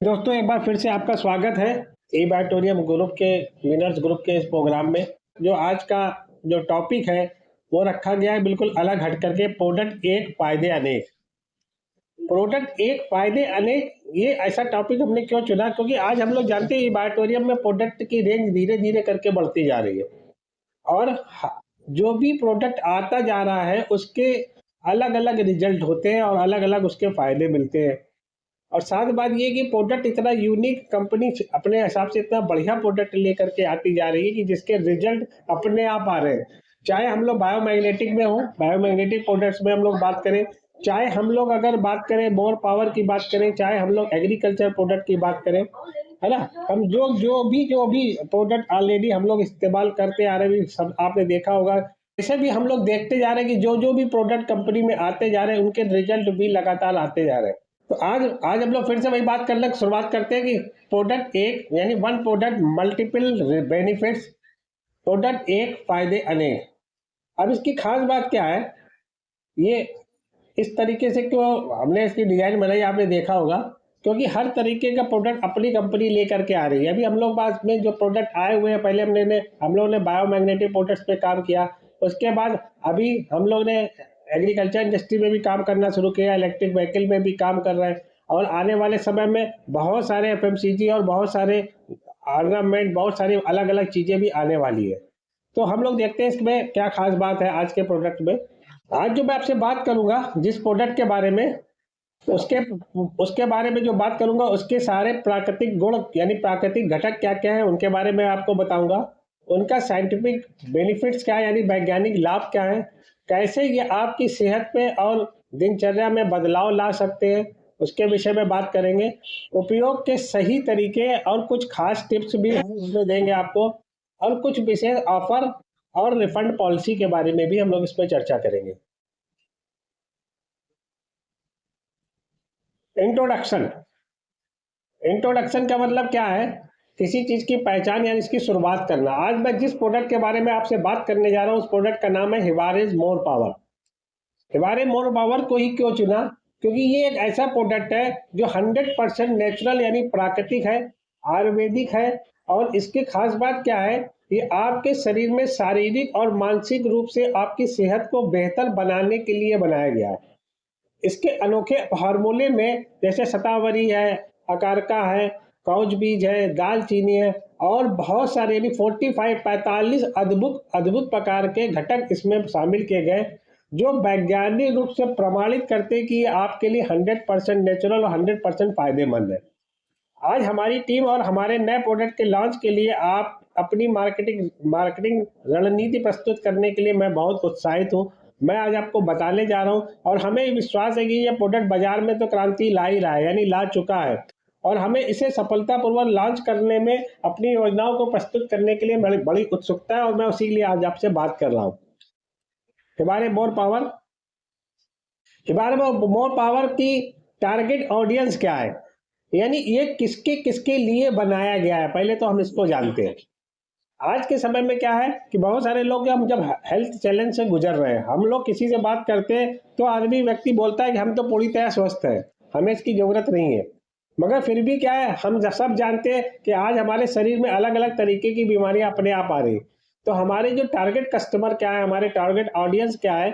दोस्तों एक बार फिर से आपका स्वागत है ई बायोटोरियम ग्रुप के विनर्स ग्रुप के इस प्रोग्राम में। जो आज का जो टॉपिक है वो रखा गया है बिल्कुल अलग हट करके, प्रोडक्ट एक फायदे अनेक। प्रोडक्ट एक फायदे अनेक, ये ऐसा टॉपिक हमने क्यों चुना? क्योंकि आज हम लोग जानते हैं ई बायोटोरियम में प्रोडक्ट की रेंज धीरे धीरे करके बढ़ती जा रही है और जो भी प्रोडक्ट आता जा रहा है उसके अलग अलग रिजल्ट होते हैं और अलग अलग उसके फायदे मिलते हैं। और साथ बात ये कि प्रोडक्ट इतना यूनिक, कंपनी अपने हिसाब से इतना बढ़िया प्रोडक्ट लेकर के आती जा रही है कि जिसके रिजल्ट अपने आप आ रहे हैं। चाहे हम लोग बायोमैग्नेटिक में हो, बायोमैग्नेटिक प्रोडक्ट्स में हम लोग बात करें, चाहे हम लोग अगर बात करें मोर पावर की बात करें, चाहे हम लोग एग्रीकल्चर प्रोडक्ट की बात करें, है ना। हम जो भी प्रोडक्ट ऑलरेडी हम लोग इस्तेमाल करते आ रहे हैं, सब आपने देखा होगा। ऐसे भी हम लोग देखते जा रहे हैं कि जो भी प्रोडक्ट कंपनी में आते जा रहे हैं उनके रिजल्ट भी लगातार आते जा रहे हैं। तो आज आज हम लोग फिर से वही बात करने की शुरुआत करते हैं कि प्रोडक्ट एक यानी one product multiple benefits, product एक फायदे अनेक। अब इसकी खास बात क्या है, ये इस तरीके से क्यों हमने इसकी डिजाइन बनाई आपने देखा होगा, क्योंकि हर तरीके का प्रोडक्ट अपनी कंपनी लेकर के आ रही है। अभी हम लोग पास में जो प्रोडक्ट आए हुए हैं, पहले हम लोगों ने बायोमैग्नेटिक प्रोडक्ट्स पे काम किया। उसके बाद अभी हम लोग ने एग्रीकल्चर इंडस्ट्री में भी काम करना शुरू किया, इलेक्ट्रिक व्हीकल में भी काम कर रहे हैं और आने वाले समय में बहुत सारे एफएमसीजी और बहुत सारे ऑर्नामेंट, बहुत सारी अलग अलग चीजें भी आने वाली है। तो हम लोग देखते हैं इसमें क्या खास बात है आज के प्रोडक्ट में। आज जो मैं आपसे बात करूंगा जिस प्रोडक्ट के बारे में, उसके उसके बारे में जो बात करूंगा, उसके सारे प्राकृतिक गुण यानी प्राकृतिक घटक क्या क्या है उनके बारे में आपको बताऊंगा। उनका साइंटिफिक बेनिफिट्स क्या है यानी वैज्ञानिक लाभ क्या है, कैसे ये आपकी सेहत पे और दिनचर्या में बदलाव ला सकते हैं, उसके विषय में बात करेंगे। उपयोग के सही तरीके और कुछ खास टिप्स भी हम उसमें देंगे आपको, और कुछ विशेष ऑफर और रिफंड पॉलिसी के बारे में भी हम लोग इसमें चर्चा करेंगे। इंट्रोडक्शन। इंट्रोडक्शन का मतलब क्या है? किसी चीज की पहचान यानी इसकी शुरुआत करना। आज मैं जिस प्रोडक्ट के बारे में आपसे बात करने जा रहा हूँ उस प्रोडक्ट का नाम है Hiware's more power. Hiware more power को ही क्यों चुना? क्योंकि ये एक ऐसा प्रोडक्ट है जो 100% नेचुरल यानी प्राकृतिक है, आयुर्वेदिक है। और इसकी खास बात क्या है, ये आपके शरीर में शारीरिक और मानसिक रूप से आपकी सेहत को बेहतर बनाने के लिए बनाया गया है। इसके अनोखे फार्मूले में जैसे शतावरी है, अकारका है, काउच बीज है, दालचीनी है और बहुत सारे यानी 45 अद्भुत अद्भुत प्रकार के घटक इसमें शामिल किए गए, जो वैज्ञानिक रूप से प्रमाणित करते हैं कि ये आपके लिए 100% नेचुरल और 100% फायदेमंद है। आज हमारी टीम और हमारे नए प्रोडक्ट के लॉन्च के लिए आप अपनी मार्केटिंग रणनीति प्रस्तुत करने के लिए मैं बहुत उत्साहित हूँ। मैं आज आपको बताने जा रहा हूँ और हमें विश्वास है कि ये प्रोडक्ट बाजार में तो क्रांति ला ही रहा है यानी ला चुका है, और हमें इसे सफलतापूर्वक लॉन्च करने में अपनी योजनाओं को प्रस्तुत करने के लिए बड़ी बड़ी उत्सुकता है और मैं उसी के लिए आज आपसे बात कर रहा हूँ। हमारे मोर पावर हमारे मोर पावर की टारगेट ऑडियंस क्या है, यानी ये किसके किसके लिए बनाया गया है, पहले तो हम इसको जानते हैं। आज के समय में क्या है कि बहुत सारे लोग हम जब हेल्थ चैलेंज से गुजर रहे हैं, हम लोग किसी से बात करते हैं तो आदमी व्यक्ति बोलता है कि हम तो पूरी तरह स्वस्थ हैं, हमें इसकी जरूरत नहीं है। मगर फिर भी क्या है, हम सब जानते हैं कि आज हमारे शरीर में अलग अलग तरीके की बीमारियां अपने आप आ रही। तो हमारे जो टारगेट कस्टमर क्या है, हमारे टारगेट ऑडियंस क्या है,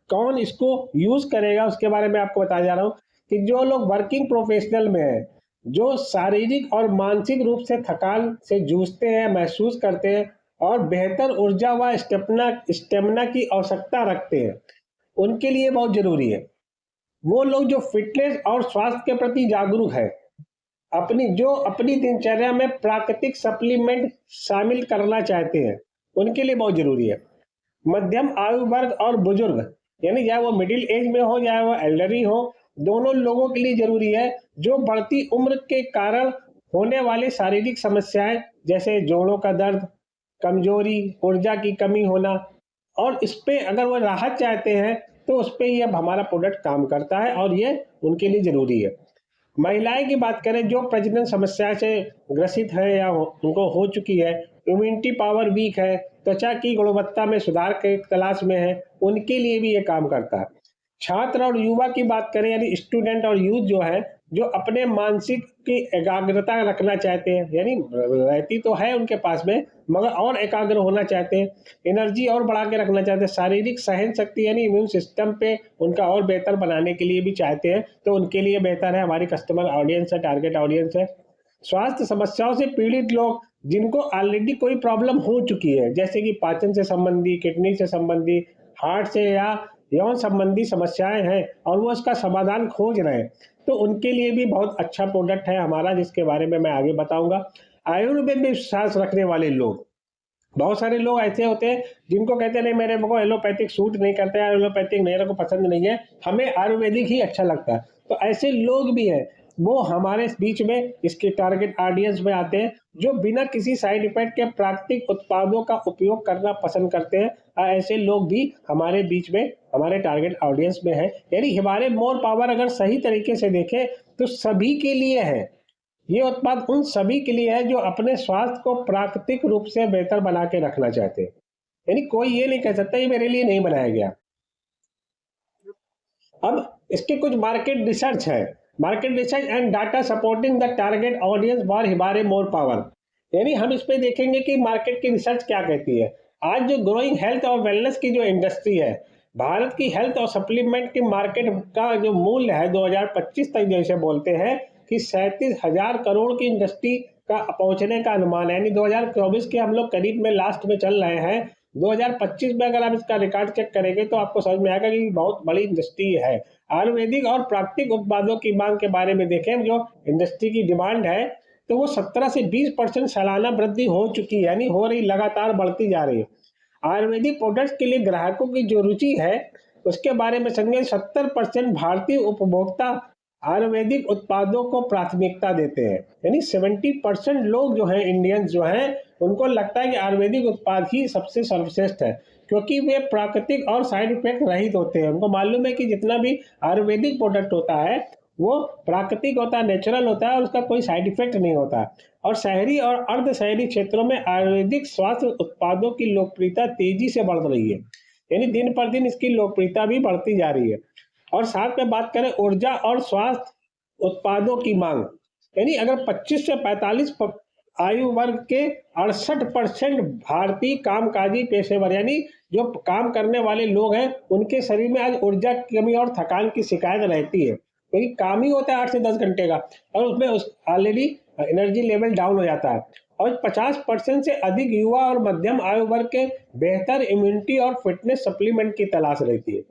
कौन इसको यूज करेगा, उसके बारे में आपको बताया जा रहा हूँ। कि जो लोग वर्किंग प्रोफेशनल में है, जो शारीरिक और मानसिक रूप से थकान से जूझते हैं, महसूस करते हैं और बेहतर ऊर्जा व स्टेमिना की आवश्यकता रखते हैं, उनके लिए बहुत जरूरी है। वो लोग जो फिटनेस और स्वास्थ्य के प्रति जागरूक है, अपनी दिनचर्या में प्राकृतिक सप्लीमेंट शामिल करना चाहते हैं, उनके लिए बहुत जरूरी है। मध्यम आयु वर्ग और बुजुर्ग यानी चाहे वो मिडिल एज में हो चाहे वो एल्डरी हो, दोनों लोगों के लिए जरूरी है, जो बढ़ती उम्र के कारण होने वाले शारीरिक समस्याएं जैसे जोड़ों का दर्द, कमजोरी, ऊर्जा की कमी होना, और इस पे अगर वो राहत चाहते हैं तो उस पे ये हमारा प्रोडक्ट काम करता है और ये उनके लिए जरूरी है। महिलाएं की बात करें जो प्रजनन समस्या से ग्रसित है या उनको हो चुकी है, इम्यूनिटी पावर वीक है, त्वचा की गुणवत्ता में सुधार के तलाश में है, उनके लिए भी ये काम करता है। छात्र और युवा की बात करें यानी स्टूडेंट और यूथ जो है, जो अपने मानसिक की एकाग्रता रखना चाहते हैं, यानी रहती तो है उनके पास में, मगर और एकाग्र होना चाहते हैं, एनर्जी और बढ़ा के रखना चाहते हैं, शारीरिक सहन शक्ति यानी इम्यून सिस्टम पे उनका और बेहतर बनाने के लिए भी चाहते हैं, तो उनके लिए बेहतर है हमारी कस्टमर ऑडियंस है, टारगेट ऑडियंस है। स्वास्थ्य समस्याओं से पीड़ित लोग जिनको ऑलरेडी कोई प्रॉब्लम हो चुकी है, जैसे कि पाचन से संबंधी, किडनी से संबंधी, हार्ट से या यौन संबंधी समस्याएं हैं और वो उसका समाधान खोज रहे हैं, तो उनके लिए भी बहुत अच्छा प्रोडक्ट है हमारा, जिसके बारे में मैं आगे बताऊंगा। आयुर्वेद में विश्वास रखने वाले लोग, बहुत सारे लोग ऐसे होते हैं जिनको कहते हैं नहीं मेरे को एलोपैथिक सूट नहीं करता है, एलोपैथिक मेरे को पसंद नहीं है, हमें आयुर्वेदिक ही अच्छा लगता है, तो ऐसे लोग भी हैं, वो हमारे बीच में इसके टारगेट ऑडियंस में आते हैं, जो बिना किसी साइड इफेक्ट के प्राकृतिक उत्पादों का उपयोग करना पसंद करते हैं। ऐसे लोग भी हमारे बीच में हमारे टारगेट ऑडियंस में है। यानी हमारे मोर पावर अगर सही तरीके से देखें तो सभी के लिए है, ये उत्पाद उन सभी के लिए है जो अपने स्वास्थ्य को प्राकृतिक रूप से बेहतर बना के रखना चाहते हैं। यानी कोई ये नहीं कह सकता ये मेरे लिए नहीं बनाया गया। अब इसके कुछ मार्केट रिसर्च है, market research and data supporting the target audience for Hibare more power. यानी हम इस पे देखेंगे कि मार्केट की रिसर्च क्या कहती है। आज जो ग्रोइंग हेल्थ और वेलनेस की जो इंडस्ट्री है, भारत की हेल्थ और सप्लीमेंट की मार्केट का जो मूल्य है 2025 तक जैसे बोलते हैं कि 37,000 करोड़ की इंडस्ट्री का पहुंचने का अनुमान है। यानी 2024 के हम लोग करीब में लास्ट में चल रहे हैं, 2025 में अगर आप इसका रिकॉर्ड चेक करेंगे तो आपको समझ में आएगा कि बहुत बड़ी इंडस्ट्री है। आयुर्वेदिक और प्राकृतिक उत्पादों की मांग के बारे में देखें, जो इंडस्ट्री की डिमांड है तो वो 17 से 20% सालाना वृद्धि हो चुकी है, यानी हो रही, लगातार बढ़ती जा रही है। आयुर्वेदिक प्रोडक्ट्स के लिए ग्राहकों की जो रुचि है उसके बारे में समझें, 70% भारतीय उपभोक्ता आयुर्वेदिक उत्पादों को प्राथमिकता देते हैं। यानी 70% लोग जो हैं, इंडियंस जो हैं, उनको लगता है कि आयुर्वेदिक उत्पाद ही सबसे सर्वश्रेष्ठ है, क्योंकि वे प्राकृतिक और साइड इफेक्ट रहित होते हैं। उनको मालूम है कि जितना भी आयुर्वेदिक प्रोडक्ट होता है वो प्राकृतिक होता है, नेचुरल होता है और उसका कोई साइड इफेक्ट नहीं होता। और शहरी और अर्ध शहरी क्षेत्रों में आयुर्वेदिक स्वास्थ्य उत्पादों की लोकप्रियता तेजी से बढ़ रही है, यानी दिन पर दिन इसकी लोकप्रियता भी बढ़ती जा रही है। और साथ में बात करें ऊर्जा और स्वास्थ्य उत्पादों की मांग, यानी अगर 25 से 45 आयु वर्ग के 68% भारतीय कामकाजी पेशेवर, यानी जो काम करने वाले लोग हैं, उनके शरीर में आज ऊर्जा की कमी और थकान की शिकायत रहती है, क्योंकि काम ही होता है 8 से 10 घंटे का और उसमें ऑलरेडी एनर्जी लेवल डाउन हो जाता है। और 50% से अधिक युवा और मध्यम आयु वर्ग के बेहतर इम्यूनिटी और फिटनेस सप्लीमेंट की तलाश रहती है।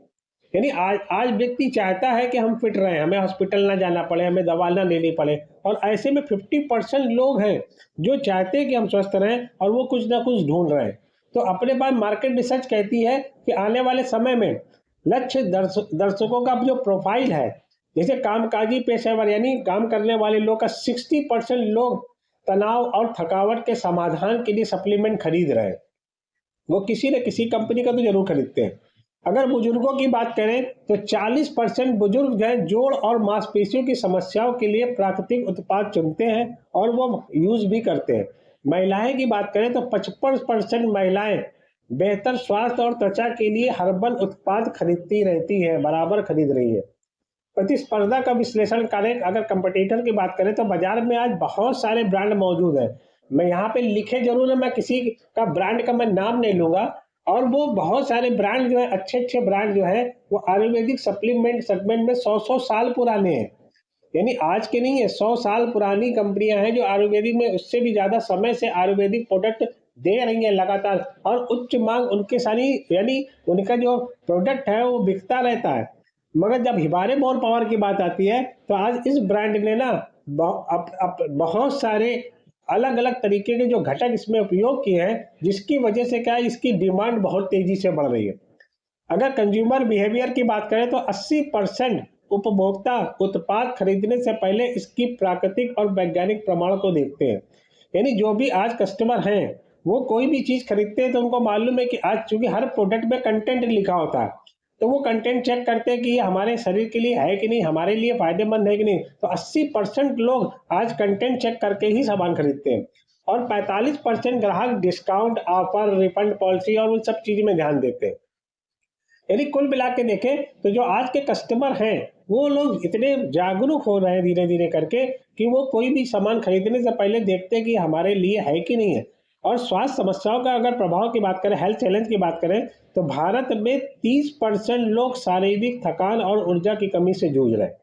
यानी आज आज व्यक्ति चाहता है कि हम फिट रहें, हमें हॉस्पिटल ना जाना पड़े, हमें दवा ना लेनी पड़े, और ऐसे में 50% लोग हैं जो चाहते हैं कि हम स्वस्थ रहें और वो कुछ ना कुछ ढूंढ रहे हैं। तो अपने पास मार्केट रिसर्च कहती है कि आने वाले समय में लक्ष्य दर्शकों का जो प्रोफाइल है, जैसे कामकाजी पेशेवर यानी काम करने वाले लोग का 60% लोग तनाव और थकावट के समाधान के लिए सप्लीमेंट खरीद रहे हैं। वो किसी न किसी कंपनी का तो जरूर खरीदते हैं। अगर बुजुर्गों की बात करें तो 40% बुजुर्ग जो है जोड़ और मांसपेशियों की समस्याओं के लिए प्राकृतिक उत्पाद चुनते हैं और वो यूज भी करते हैं। महिलाएं की बात करें तो 55% महिलाएं बेहतर स्वास्थ्य और त्वचा के लिए हर्बल उत्पाद खरीदती रहती है, बराबर खरीद रही है। प्रतिस्पर्धा का विश्लेषण करें, अगर कंपटीटर की बात करें तो बाजार में आज बहुत सारे ब्रांड मौजूद हैं। मैं यहाँ पे लिखे जरूर है, मैं किसी का ब्रांड का मैं नाम नहीं लूंगा, और वो बहुत सारे ब्रांड जो है, अच्छे अच्छे ब्रांड जो है, वो आयुर्वेदिक सप्लीमेंट सेगमेंट में 100 साल पुराने हैं। यानी आज के नहीं है, 100 साल पुरानी कंपनियां हैं जो आयुर्वेदिक में उससे भी ज्यादा समय से आयुर्वेदिक प्रोडक्ट दे रही हैं लगातार, और उच्च मांग उनके सारी, यानी उनका जो प्रोडक्ट है वो बिकता रहता है। मगर जब हिबारे मोर पावर की बात आती है तो आज इस ब्रांड ने ना बहुत सारे अलग अलग तरीके के जो घटक इसमें उपयोग किए हैं, जिसकी वजह से क्या है, इसकी डिमांड बहुत तेजी से बढ़ रही है। अगर कंज्यूमर बिहेवियर की बात करें तो 80% उपभोक्ता उत्पाद खरीदने से पहले इसकी प्राकृतिक और वैज्ञानिक प्रमाण को देखते हैं। यानी जो भी आज कस्टमर हैं वो कोई भी चीज खरीदते हैं तो उनको मालूम है कि आज चूंकि हर प्रोडक्ट में कंटेंट लिखा होता है, तो वो कंटेंट चेक करते हैं कि ये हमारे शरीर के लिए है कि नहीं, हमारे लिए फायदेमंद है कि नहीं। तो 80% लोग आज कंटेंट चेक करके ही सामान खरीदते हैं, और 45% ग्राहक डिस्काउंट, ऑफर, रिफंड पॉलिसी और उन सब चीज में ध्यान देते हैं। यदि कुल मिला के देखें तो जो आज के कस्टमर हैं वो लोग इतने जागरूक हो रहे हैं धीरे धीरे करके कि वो कोई भी सामान खरीदने से पहले देखते हैं कि हमारे लिए है कि नहीं है। और स्वास्थ्य समस्याओं का अगर प्रभाव की बात करें, हेल्थ चैलेंज की बात करें, तो भारत में 30% लोग शारीरिक थकान और ऊर्जा की कमी से जूझ रहे हैं।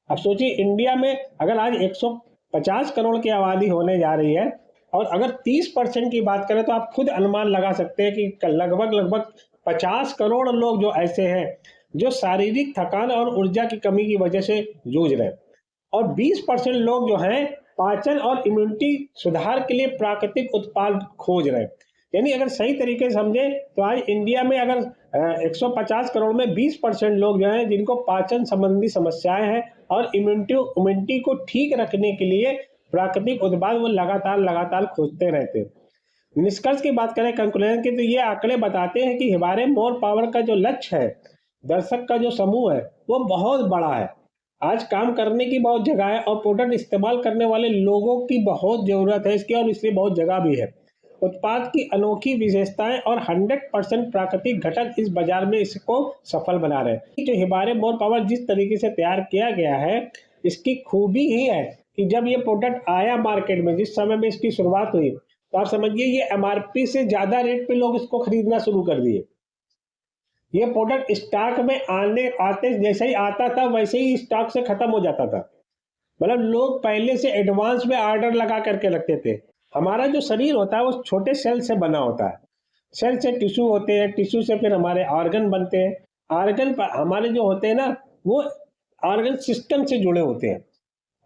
अब सोचिए, इंडिया में अगर आज 150 करोड़ की आबादी होने जा रही है और अगर 30% की बात करें, तो आप खुद अनुमान लगा सकते हैं कि लगभग लगभग 50 करोड़ लोग जो ऐसे हैं जो शारीरिक थकान और ऊर्जा की कमी की वजह से जूझ रहे हैं। और 20% लोग जो हैं पाचन और इम्यूनिटी सुधार के लिए प्राकृतिक उत्पाद खोज रहे हैं। यानी अगर सही तरीके से समझे तो आज इंडिया में अगर 150 करोड़ में 20% लोग जो हैं जिनको पाचन संबंधी समस्याएं हैं और इम्यूनिटी को ठीक रखने के लिए प्राकृतिक उत्पाद वो लगातार लगातार खोजते रहते हैं। निष्कर्ष की बात करें, कंक्लूजन की, तो ये आंकड़े बताते हैं कि हमारे मोर पावर का जो लक्ष्य है, दर्शक का जो समूह है, वो बहुत बड़ा है। आज काम करने की बहुत जगह है और प्रोडक्ट इस्तेमाल करने वाले लोगों की बहुत जरूरत है इसकी, और इसलिए बहुत जगह भी है। उत्पाद की अनोखी विशेषताएं और 100% प्राकृतिक घटक इस बाजार में इसको सफल बना रहे हैं। जो हिबारे मोर पावर जिस तरीके से तैयार किया गया है, इसकी खूबी ही है कि जब ये प्रोडक्ट आया मार्केट में, जिस समय में इसकी शुरुआत हुई, तो आप समझिए ये एमआरपी से ज्यादा रेट पे लोग इसको खरीदना शुरू कर दिए। ये प्रोडक्ट स्टॉक में आते जैसे ही आता था वैसे ही स्टॉक से खत्म हो जाता था। मतलब लोग पहले से एडवांस में ऑर्डर लगा करके रखते थे। हमारा जो शरीर होता है वो छोटे सेल से बना होता है। सेल से टिश्यू होते हैं, टिश्यू से फिर हमारे ऑर्गन बनते हैं। ऑर्गन हमारे जो होते हैं ना, वो ऑर्गन सिस्टम से जुड़े होते हैं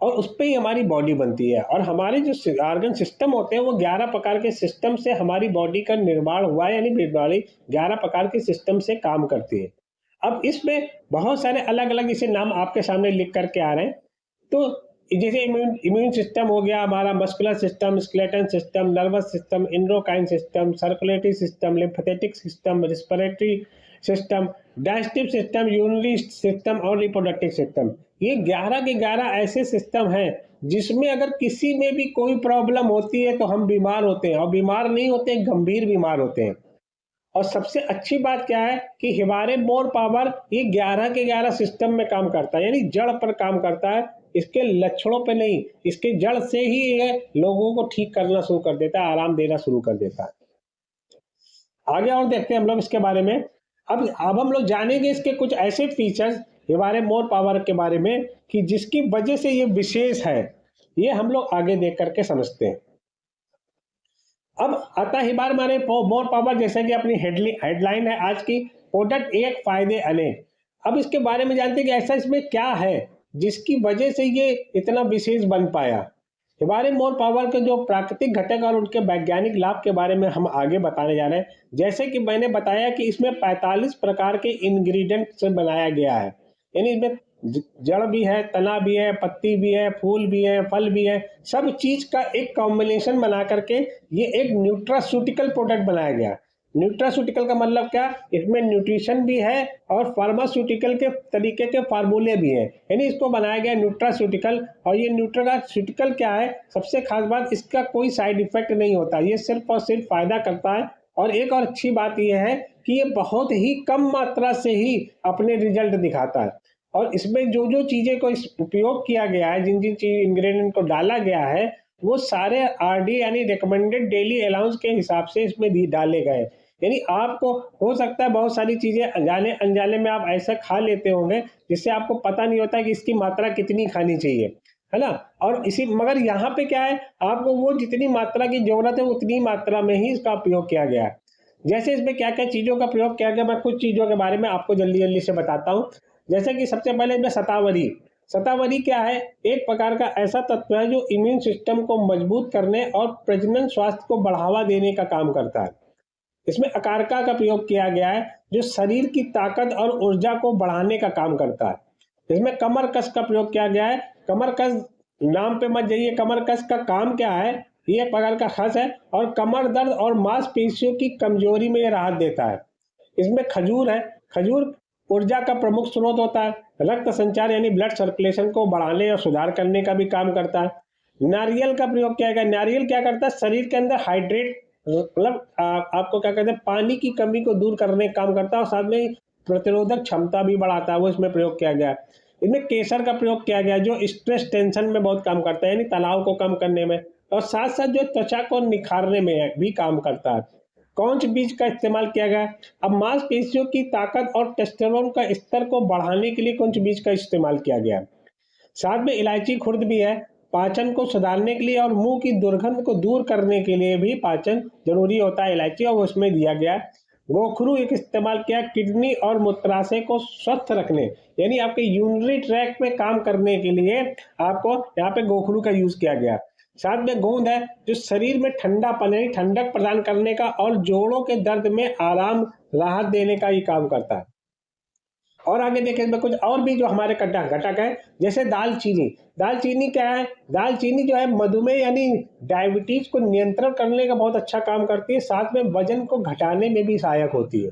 और उस पे ही हमारी बॉडी बनती है। और हमारे जो ऑर्गन सिस्टम होते हैं वो 11 प्रकार के सिस्टम से हमारी बॉडी का निर्माण हुआ है, यानी बॉडी 11 प्रकार के सिस्टम से काम करती है। अब इसमें बहुत सारे अलग अलग इसे नाम आपके सामने लिख करके आ रहे हैं। तो जैसे इम्यून सिस्टम हो गया हमारा, muscular system, skeleton system, nervous system, endocrine system, circulatory system, lymphatic system, respiratory system, digestive system, urinary system और रिप्रोडक्टिव सिस्टम। ये 11 के 11 ऐसे सिस्टम हैं जिसमें अगर किसी में भी कोई प्रॉब्लम होती है तो हम बीमार होते हैं, और बीमार नहीं होते, गंभीर बीमार होते हैं। और सबसे अच्छी बात क्या है कि हिबारे मोर पावर ये 11 के 11 सिस्टम में काम करता है, यानी जड़ पर काम करता है, इसके लक्षणों पे नहीं। इसके जड़ से ही ये लोगों को ठीक करना शुरू कर देता है, आराम देना शुरू कर देता है। आगे और देखते हैं हम लोग इसके बारे में। अब हम लोग जानेंगे इसके कुछ ऐसे फीचर्स हिबारे मोर पावर के बारे में कि जिसकी वजह से ये विशेष है। ये हम लोग आगे देख करके समझते हैं। अब आता है बार मारे मोर पावर, जैसे कि अपनी हेडलाइन है आज की, प्रोडक्ट एक फायदे अनेक। अब इसके बारे में जानते हैं कि ऐसा इसमें क्या है जिसकी वजह से ये इतना विशेष बन पाया। हमारे मोर पावर के जो प्राकृतिक घटक और उनके वैज्ञानिक लाभ के बारे में हम आगे बताने जा रहे हैं। जैसे कि मैंने बताया कि इसमें 45 प्रकार के इंग्रेडिएंट से बनाया गया है, यानी इसमें जड़ भी है, तना भी है, पत्ती भी है, फूल भी है, फल भी है, सब चीज का एक कॉम्बिनेशन बना करके ये एक न्यूट्रास्यूटिकल प्रोडक्ट बनाया गया। न्यूट्रास्यूटिकल का मतलब क्या, इसमें न्यूट्रिशन भी है और फार्मास्यूटिकल के तरीके के फार्मूले भी हैं, यानी इसको बनाया गया न्यूट्रास्यूटिकल। और ये न्यूट्रास्यूटिकल क्या है, सबसे खास बात, इसका कोई साइड इफेक्ट नहीं होता, ये सिर्फ और सिर्फ फायदा करता है। और एक और अच्छी बात यह है कि ये बहुत ही कम मात्रा से ही अपने रिजल्ट दिखाता है। और इसमें जो जो चीजें को उपयोग किया गया है, जिन जिन चीज इंग्रेडिएंट को डाला गया है, वो सारे आरडी यानी रिकमेंडेड डेली अलाउंस के हिसाब से इसमें डाले गए। यानी आपको हो सकता है बहुत सारी चीजें अनजाने अनजाने में आप ऐसा खा लेते होंगे जिससे आपको पता नहीं होता कि इसकी मात्रा कितनी खानी चाहिए, है ना। और इसी मगर यहाँ पे क्या है, आपको वो जितनी मात्रा की जरूरत है उतनी मात्रा में ही इसका उपयोग किया गया है। जैसे इसमें क्या क्या चीजों का प्रयोग किया गया, मैं कुछ चीजों के बारे में आपको जल्दी जल्दी से बताता हूँ। जैसे कि सबसे पहले इसमें शतावरी। शतावरी क्या है, एक प्रकार का ऐसा तत्व है जो इम्यून सिस्टम को मजबूत करने और प्रजनन स्वास्थ्य को बढ़ावा देने का काम करता है। इसमें अकारका का प्रयोग किया गया है जो शरीर की ताकत और ऊर्जा को बढ़ाने का काम करता है। इसमें कमर कस का प्रयोग किया गया है। कमर कस नाम पे मत जाइए, कमर कस का काम क्या है, ये एक प्रकार का खस है और कमर दर्द और मांसपेशियों की कमजोरी में ये राहत देता है। इसमें खजूर है। खजूर ऊर्जा का प्रमुख स्रोत होता है, रक्त संचार यानी ब्लड सर्कुलेशन को बढ़ाने और सुधार करने का भी काम करता है। नारियल का प्रयोग किया गया। नारियल क्या करता है, शरीर के अंदर हाइड्रेट मतलब आपको क्या कहते हैं, पानी की कमी को दूर करने का काम करता है और साथ में प्रतिरोधक क्षमता भी बढ़ाता है, वो इसमें प्रयोग किया गया है। इनमें केसर का प्रयोग किया गया जो स्ट्रेस टेंशन में बहुत काम करता है, यानी तनाव को कम करने में, और साथ साथ जो त्वचा को निखारने में भी काम करता है। कौन सी बीज का इस्तेमाल किया गया? अब मांसपेशियों की ताकत और टेस्टोस्टेरोन का स्तर को बढ़ाने के लिए कौन सी बीज का इस्तेमाल किया गया? साथ में इलायची खुर्द भी है, पाचन को सुधारने के लिए और मुंह की दुर्गंध को दूर करने के लिए भी पाचन जरूरी होता है इलायची, और उसमें दिया गया। गोखरू एक इस्तेमाल किया किडनी और मूत्राशय को स्वस्थ रखने, यानी आपके यूरिनरी ट्रैक में काम करने के लिए आपको यहाँ पे गोखरू का यूज किया गया। साथ में गोंद है जो शरीर में ठंडापन यानी ठंडक प्रदान करने का और जोड़ों के दर्द में आराम राहत देने का ये काम करता है। और आगे देखें इसमें कुछ और भी जो हमारे घटक है, जैसे दालचीनी। दालचीनी क्या है? दालचीनी जो है मधुमेह यानी डायबिटीज को नियंत्रण करने का बहुत अच्छा काम करती है, साथ में वजन को घटाने में भी सहायक होती है।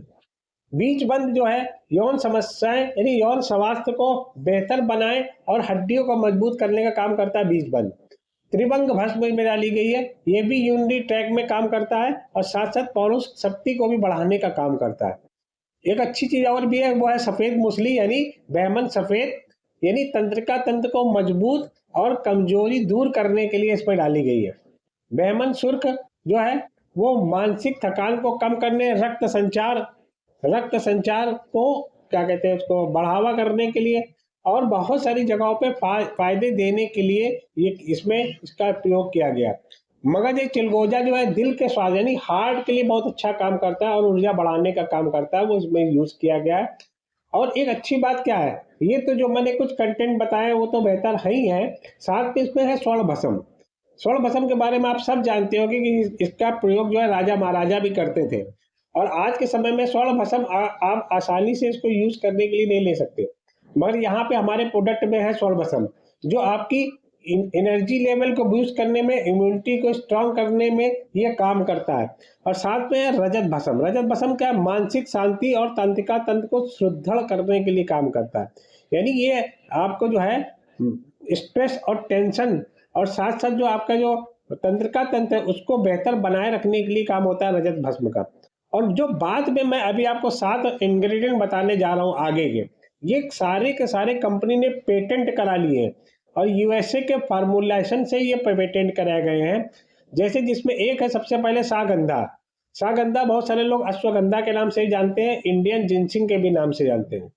बीजबंद जो है यौन समस्याएं यानी यौन स्वास्थ्य को बेहतर बनाए और हड्डियों को मजबूत करने का काम करता है बीजबंद। त्रिभंग भस्म में डाली गई है, ये भी यूरिनरी ट्रैक में काम करता है और साथ साथ पौरुष शक्ति को भी बढ़ाने का काम करता है। एक अच्छी चीज और भी है, वो है सफेद मूसली यानी बैमन सफेद, यानी तंत्रिका तंत्र को मजबूत और कमजोरी दूर करने के लिए इसमें डाली गई है। बैमन सुर्ख जो है वो मानसिक थकान को कम करने, रक्त संचार को क्या कहते हैं उसको बढ़ावा करने के लिए और बहुत सारी जगहों पे फायदे देने के लिए ये इसमें इसका प्रयोग किया गया। मगज एक चिलगोजा जो है दिल के स्वास्थ्य यानी हार्ट के लिए बहुत अच्छा काम करता है और ऊर्जा बढ़ाने का काम करता है, वो इसमें यूज किया गया है। और एक अच्छी बात क्या है, ये तो जो मैंने कुछ कंटेंट बताए वो तो बेहतर है ही है, साथ में इसमें है स्वर्ण भस्म। स्वर्ण भस्म के बारे में आप सब जानते हो कि इसका प्रयोग जो है राजा महाराजा भी करते थे, और आज के समय में स्वर्ण भस्म आप आसानी से इसको यूज करने के लिए नहीं ले सकते, मगर यहाँ पे हमारे प्रोडक्ट में है स्वर्ण भस्म जो आपकी एनर्जी लेवल को बूस्ट करने में, इम्यूनिटी को स्ट्रांग करने में ये काम करता है। और साथ में है रजत भस्म। रजत भस्म क्या मानसिक शांति और तंत्रिका तंत्र को सुदृढ़ करने के लिए काम करता है, यानी ये आपको जो है स्ट्रेस और टेंशन और साथ साथ जो आपका जो तंत्रिका तंत्र है उसको बेहतर बनाए रखने के लिए काम होता है रजत भस्म का। और जो बाद में मैं अभी आपको 7 इंग्रेडिएंट बताने जा रहा हूँ आगे के, ये सारे के सारे कंपनी ने पेटेंट करा लिए हैं और यूएसए के फार्मूलेशन से ये पेटेंट कराए गए हैं। जैसे जिसमें एक है सबसे पहले सागंधा। सागंधा बहुत सारे लोग अश्वगंधा के नाम से ही जानते हैं, इंडियन जिंसिंग के भी नाम से जानते हैं,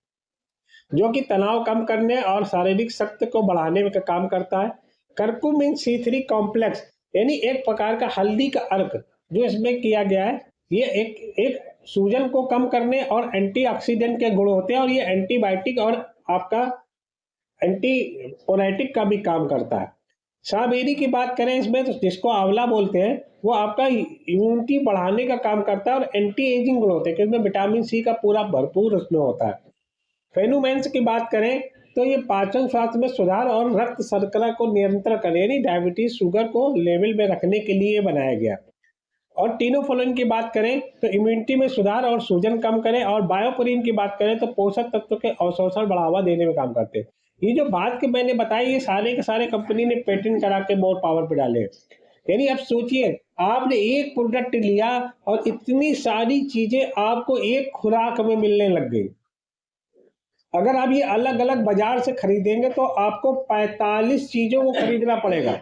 जो कि तनाव कम करने और शारीरिक शक्ति को बढ़ाने में काम करता है। करक्यूमिन C3 कॉम्प्लेक्स यानी एक प्रकार का हल्दी का अर्क जो इसमें किया गया है, ये एक सूजन को कम करने और एंटीऑक्सीडेंट के गुण होते हैं और ये एंटीबायोटिक और आपका एंटीपोरेटिक का भी काम करता है। स्ट्रॉबेरी की बात करें इसमें तो जिसको आंवला बोलते हैं, वो आपका इम्यूनिटी बढ़ाने का काम करता है और एंटी एजिंग गुण होते हैं क्योंकि विटामिन सी का पूरा भरपूर उसमें होता है। फेनुमेंस की बात करें तो ये पाचन स्वास्थ्य में सुधार और रक्त शर्करा को नियंत्रण करने यानी डायबिटीज शुगर को लेवल में रखने के लिए बनाया गया। और टिनोफोलिन की बात करें तो इम्यूनिटी में सुधार और सूजन कम करें, और बायोपोरिन की बात करें तो पोषक तत्व के अवशोषण बढ़ावा देने में काम करते हैं। ये जो बात के मैंने बताई ये सारे के सारे कंपनी ने पेटेंट करा के मोर पावर पे डाले। यानी अब सोचिए आपने एक प्रोडक्ट लिया और इतनी सारी चीजें आपको एक खुराक में मिलने लग गई। अगर आप ये अलग अलग बाजार से खरीदेंगे तो आपको 45 चीजों को खरीदना पड़ेगा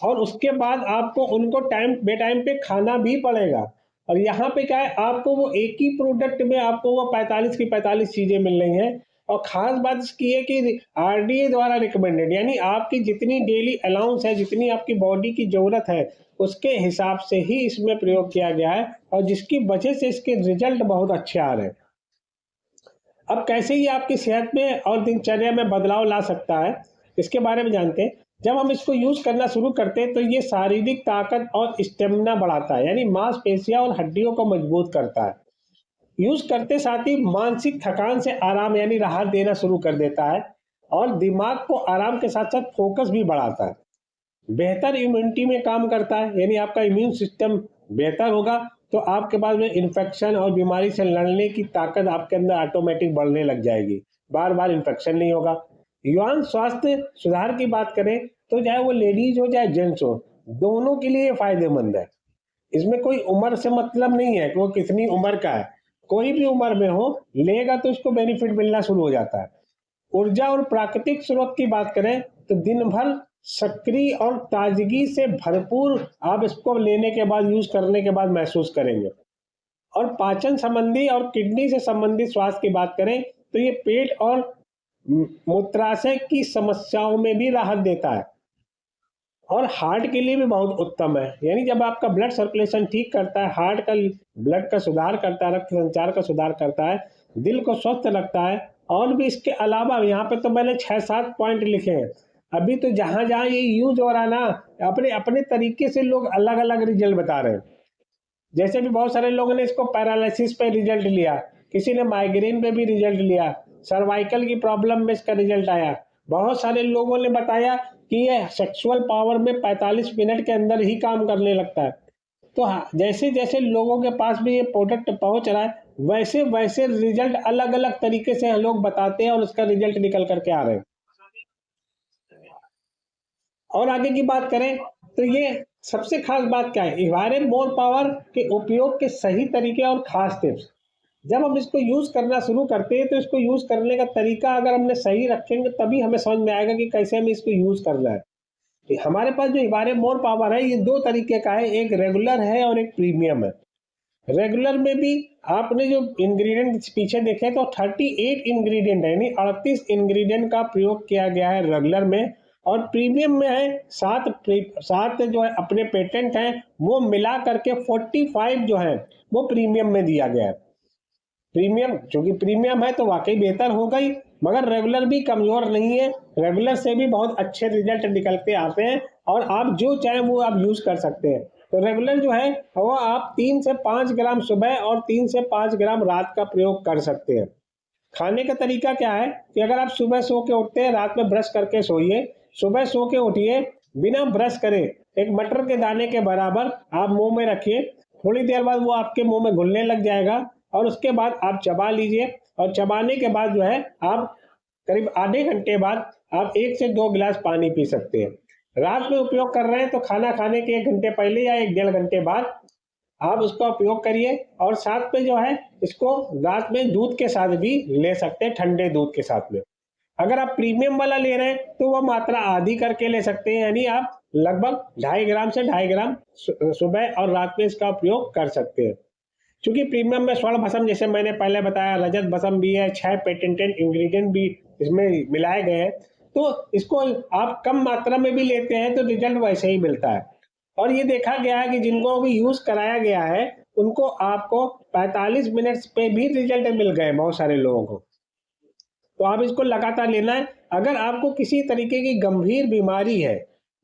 और उसके बाद आपको उनको टाइम बे टाइम पे खाना भी पड़ेगा। और यहाँ पे क्या है, आपको वो एक ही प्रोडक्ट में आपको वो 45 की 45 चीजें मिल रही हैं। और खास बात इसकी है कि RDA द्वारा रिकमेंडेड, यानी आपकी जितनी डेली अलाउंस है, जितनी आपकी बॉडी की जरूरत है उसके हिसाब से ही इसमें प्रयोग किया गया है और जिसकी वजह से इसके रिजल्ट बहुत अच्छे आ रहे हैं। अब कैसे ये आपकी सेहत में और दिनचर्या में बदलाव ला सकता है इसके बारे में जानते हैं। जब हम इसको यूज करना शुरू करते हैं तो ये शारीरिक ताकत और स्टेमिना बढ़ाता है, यानी मांसपेशियां और हड्डियों को मजबूत करता है। यूज करते साथ ही मानसिक थकान से आराम यानी राहत देना शुरू कर देता है और दिमाग को आराम के साथ साथ फोकस भी बढ़ाता है। बेहतर इम्यूनिटी में काम करता है, यानी आपका इम्यून सिस्टम बेहतर होगा तो आपके पास में इन्फेक्शन और बीमारी से लड़ने की ताकत आपके अंदर ऑटोमेटिक बढ़ने लग जाएगी, बार बार इन्फेक्शन नहीं होगा। यौन स्वास्थ्य सुधार की बात करें तो चाहे वो लेडीज हो चाहे जेंट्स हो, दोनों के लिए फायदेमंद है। इसमें कोई उम्र से मतलब नहीं है कि वो कितनी उम्र का है, कोई भी उम्र में हो लेगा तो इसको बेनिफिट मिलना शुरू हो जाता है। ऊर्जा और प्राकृतिक स्रोत की बात करें तो दिन भर सक्रिय और ताजगी से भरपूर आप इसको लेने के बाद, यूज करने के बाद महसूस करेंगे। और पाचन संबंधी और किडनी से संबंधित स्वास्थ्य की बात करें तो ये पेट और मूत्राशय की समस्याओं में भी राहत देता है और हार्ट के लिए भी बहुत उत्तम है। यानी जब आपका ब्लड सर्कुलेशन ठीक करता है, हार्ट का ब्लड का सुधार करता है, रक्त संचार का सुधार करता है, दिल को स्वस्थ रखता है। और भी इसके अलावा यहाँ पे तो मैंने 6-7 पॉइंट लिखे हैं। अभी तो जहाँ जहाँ ये यूज हो रहा है ना, अपने अपने तरीके से लोग अलग अलग रिजल्ट बता रहे हैं। जैसे भी बहुत सारे लोगों ने इसको पैरालिसिस पे रिजल्ट लिया, किसी ने माइग्रेन पे भी रिजल्ट लिया, सर्वाइकल की प्रॉब्लम में इसका रिजल्ट आया। बहुत सारे लोगों ने बताया कि ये सेक्सुअल पावर में 45 मिनट के अंदर ही काम करने लगता है। तो हाँ, जैसे जैसे लोगों के पास भी ये प्रोडक्ट पहुंच रहा है, वैसे वैसे रिजल्ट अलग अलग तरीके से लोग बताते हैं और उसका रिजल्ट निकल करके आ रहे हैं। और आगे की बात करें तो ये सबसे खास बात क्या है, इवारे मोर पावर के उपयोग के सही तरीके और खास टिप्स। जब हम इसको यूज करना शुरू करते हैं तो इसको यूज करने का तरीका अगर हमने सही रखेंगे तभी हमें समझ में आएगा कि कैसे हमें इसको यूज करना है। कि हमारे पास जो इवारे मोर पावर है ये दो तरीके का है, एक रेगुलर है और एक प्रीमियम है। रेगुलर में भी आपने जो इंग्रेडिएंट पीछे देखे तो 38 इंग्रेडिएंट है, यानी 38 इंग्रेडिएंट का प्रयोग किया गया है रेगुलर में। और प्रीमियम में है सात जो है अपने पेटेंट हैं वो मिला करके 45 जो है वो प्रीमियम में दिया गया है। प्रीमियम, क्योंकि प्रीमियम है तो वाकई बेहतर होगा ही, मगर रेगुलर भी कमजोर नहीं है। रेगुलर से भी बहुत अच्छे रिजल्ट निकलते आते हैं और आप जो चाहें वो आप यूज कर सकते हैं। तो रेगुलर जो है वो आप 3 से 5 ग्राम सुबह और 3 से 5 ग्राम रात का प्रयोग कर सकते हैं। खाने का तरीका क्या है कि अगर आप सुबह सो के उठते हैं, रात में ब्रश करके सोइए, सुबह सो के उठिए, बिना ब्रश करे एक मटर के दाने के बराबर आप मुंह में रखिए। थोड़ी देर बाद वो आपके मुंह में घुलने लग जाएगा और उसके बाद आप चबा लीजिए और चबाने के बाद जो है आप करीब आधे घंटे बाद आप 1 से 2 गिलास पानी पी सकते हैं। रात में उपयोग कर रहे हैं तो खाना खाने के 1 घंटे पहले या 1-1.5 घंटे बाद आप उसका उपयोग करिए। और साथ में जो है इसको रात में दूध के साथ भी ले सकते हैं, ठंडे दूध के साथ में। अगर आप प्रीमियम वाला ले रहे हैं तो वह मात्रा आधी करके ले सकते हैं, यानी आप लगभग 2.5 ग्राम से 2.5 ग्राम सुबह और रात में इसका उपयोग कर सकते हैं। क्योंकि प्रीमियम में स्वर्ण भस्म जैसे मैंने पहले बताया, रजत भस्म भी है, 6 पेटेंटेड इंग्रेडिएंट भी इसमें मिलाए गए हैं, तो इसको आप कम मात्रा में भी लेते हैं तो रिजल्ट वैसे ही मिलता है। और ये देखा गया है कि जिनको भी यूज कराया गया है उनको आपको 45 मिनट्स पे भी रिजल्ट मिल गए बहुत सारे लोगों को। तो आप इसको लगातार लेना है। अगर आपको किसी तरीके की गंभीर बीमारी है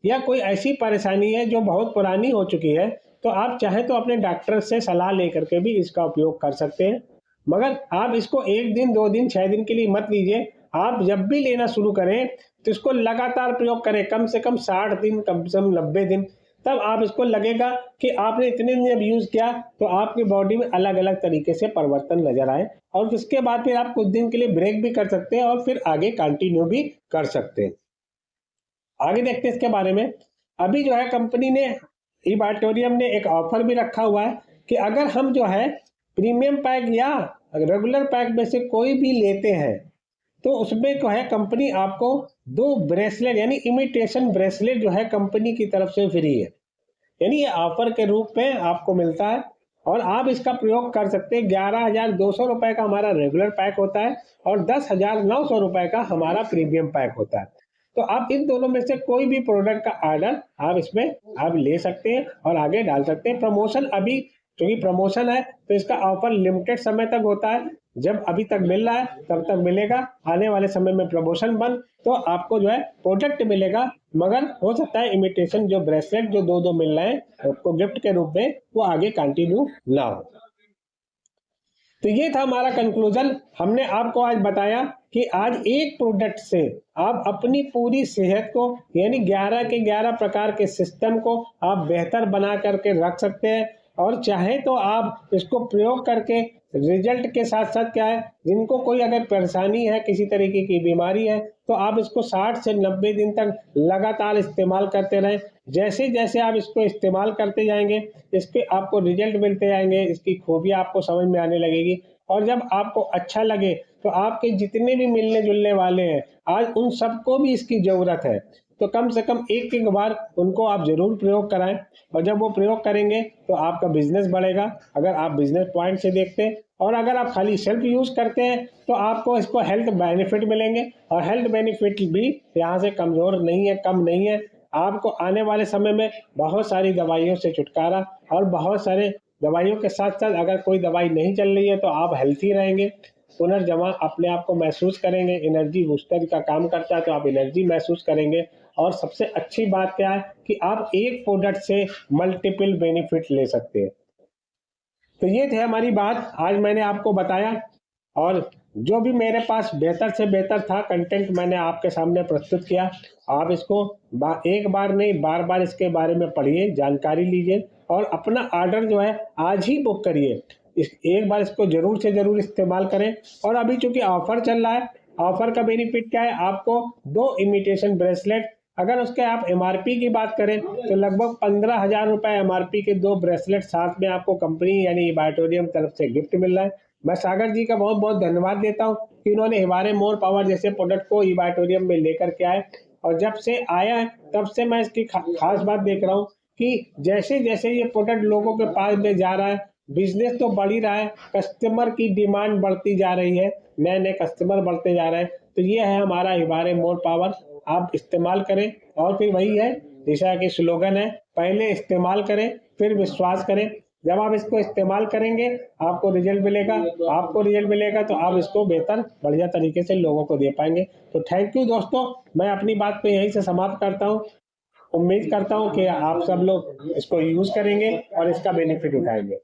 या कोई ऐसी परेशानी है जो बहुत पुरानी हो चुकी है तो आप चाहे तो अपने डॉक्टर से सलाह लेकर के भी इसका उपयोग कर सकते हैं। मगर आप इसको 1 दिन 2 दिन 6 दिन के लिए मत लीजिए। आप जब भी लेना शुरू करें तो इसको लगातार प्रयोग करें, कम से कम 60 दिन, कम से कम 90 दिन। तब आप इसको लगेगा कि आपने इतने दिन जब यूज किया तो आपकी बॉडी में अलग अलग तरीके से परिवर्तन नजर आए। और उसके बाद फिर आप कुछ दिन के लिए ब्रेक भी कर सकते हैं और फिर आगे कंटिन्यू भी कर सकते हैं। आगे देखते हैं इसके बारे में। अभी जो है कंपनी ने, इबाटोरियम ने एक ऑफर भी रखा हुआ है कि अगर हम जो है प्रीमियम पैक या रेगुलर पैक में से कोई भी लेते हैं तो उसमें जो है कंपनी आपको 2 ब्रेसलेट यानी इमिटेशन ब्रेसलेट जो है कंपनी की तरफ से फ्री है। यानी ये ऑफर के रूप में आपको मिलता है और आप इसका प्रयोग कर सकते हैं। 11,200 रुपए का हमारा रेगुलर पैक होता है और 10,900 रुपए का हमारा प्रीमियम पैक होता है। तो आप इन दोनों में से कोई भी प्रोडक्ट का ऑर्डर आप इसमें आप ले सकते हैं और आगे डाल सकते हैं। प्रमोशन अभी, क्योंकि प्रमोशन है तो इसका ऑफर लिमिटेड समय तक होता है। जब अभी तक मिल रहा है तब तक मिलेगा, आने वाले समय में प्रमोशन बंद तो आपको जो है प्रोडक्ट मिलेगा, मगर हो सकता है इमिटेशन जो ब्रेसलेट जो 2-2 मिल रहे हैं आपको गिफ्ट के रूप में वो आगे कंटिन्यू ना हो। तो ये था हमारा कंक्लूजन। हमने आपको आज बताया कि आज एक प्रोडक्ट से आप अपनी पूरी सेहत को यानी 11 के 11 प्रकार के सिस्टम को आप बेहतर बना करके रख सकते हैं। और चाहे तो आप इसको प्रयोग करके रिजल्ट के साथ साथ क्या है, जिनको कोई अगर परेशानी है, किसी तरीके की बीमारी है, तो आप इसको 60 से 90 दिन तक लगातार इस्तेमाल करते रहें। जैसे जैसे आप इसको इस्तेमाल करते जाएंगे इसके आपको रिजल्ट मिलते जाएंगे, इसकी खूबियाँ आपको समझ में आने लगेगी। और जब आपको अच्छा लगे तो आपके जितने भी मिलने जुलने वाले हैं आज उन सबको भी इसकी ज़रूरत है। तो कम से कम एक बार उनको आप ज़रूर प्रयोग कराएं, और जब वो प्रयोग करेंगे तो आपका बिजनेस बढ़ेगा अगर आप बिजनेस पॉइंट से देखते हैं। और अगर आप खाली सेल्फ यूज़ करते हैं तो आपको इसको हेल्थ बेनिफिट मिलेंगे, और हेल्थ बेनिफिट भी यहाँ से कमज़ोर नहीं है, कम नहीं है। आपको आने वाले समय में बहुत सारी दवाइयों से छुटकारा, और बहुत सारे दवाइयों के साथ साथ अगर कोई दवाई नहीं चल रही है तो आप हेल्थी रहेंगे, पुनर्जमा अपने आप को महसूस करेंगे। एनर्जी बूस्टर का काम करता है तो आप एनर्जी महसूस करेंगे। और सबसे अच्छी बात क्या है कि आप एक प्रोडक्ट से मल्टीपल बेनिफिट ले सकते हैं। तो ये थे हमारी बात, आज मैंने आपको बताया, और जो भी मेरे पास बेहतर से बेहतर था कंटेंट मैंने आपके सामने प्रस्तुत किया। आप इसको एक बार नहीं बार बार इसके बारे में पढ़िए, जानकारी लीजिए, और अपना ऑर्डर जो है आज ही बुक करिए। एक बार इसको जरूर से जरूर इस्तेमाल करें। और अभी चूंकि ऑफर चल रहा है, ऑफर का बेनिफिट क्या है, आपको 2 इमिटेशन ब्रेसलेट, अगर उसके आप एमआरपी की बात करें तो लगभग 15,000 रुपए एमआरपी के 2 ब्रेसलेट साथ में आपको कंपनी यानी इबाटोरियम तरफ से गिफ्ट मिल रहा है। मैं सागर जी का बहुत बहुत धन्यवाद देता हूँ कि उन्होंने हिवारे मोर पावर जैसे प्रोडक्ट को इबाटोरियम में लेकर के आए, और जब से आया है तब से मैं इसकी खास बात देख रहा हूँ कि जैसे जैसे ये प्रोडक्ट लोगों के पास में जा रहा है, बिजनेस तो बढ़ ही रहा है, कस्टमर की डिमांड बढ़ती जा रही है, नए नए कस्टमर बढ़ते जा रहे हैं। तो ये है हमारा हिवारे मोर पावर, आप इस्तेमाल करें। और फिर वही है, दिशा की स्लोगन है, पहले इस्तेमाल करें फिर विश्वास करें। जब आप इसको इस्तेमाल करेंगे आपको रिजल्ट मिलेगा, आपको रिजल्ट मिलेगा तो आप इसको बेहतर बढ़िया तरीके से लोगों को दे पाएंगे। तो थैंक यू दोस्तों, मैं अपनी बात को यहीं से समाप्त करता हूँ। उम्मीद करता हूँ कि आप सब लोग इसको यूज करेंगे और इसका बेनिफिट उठाएंगे।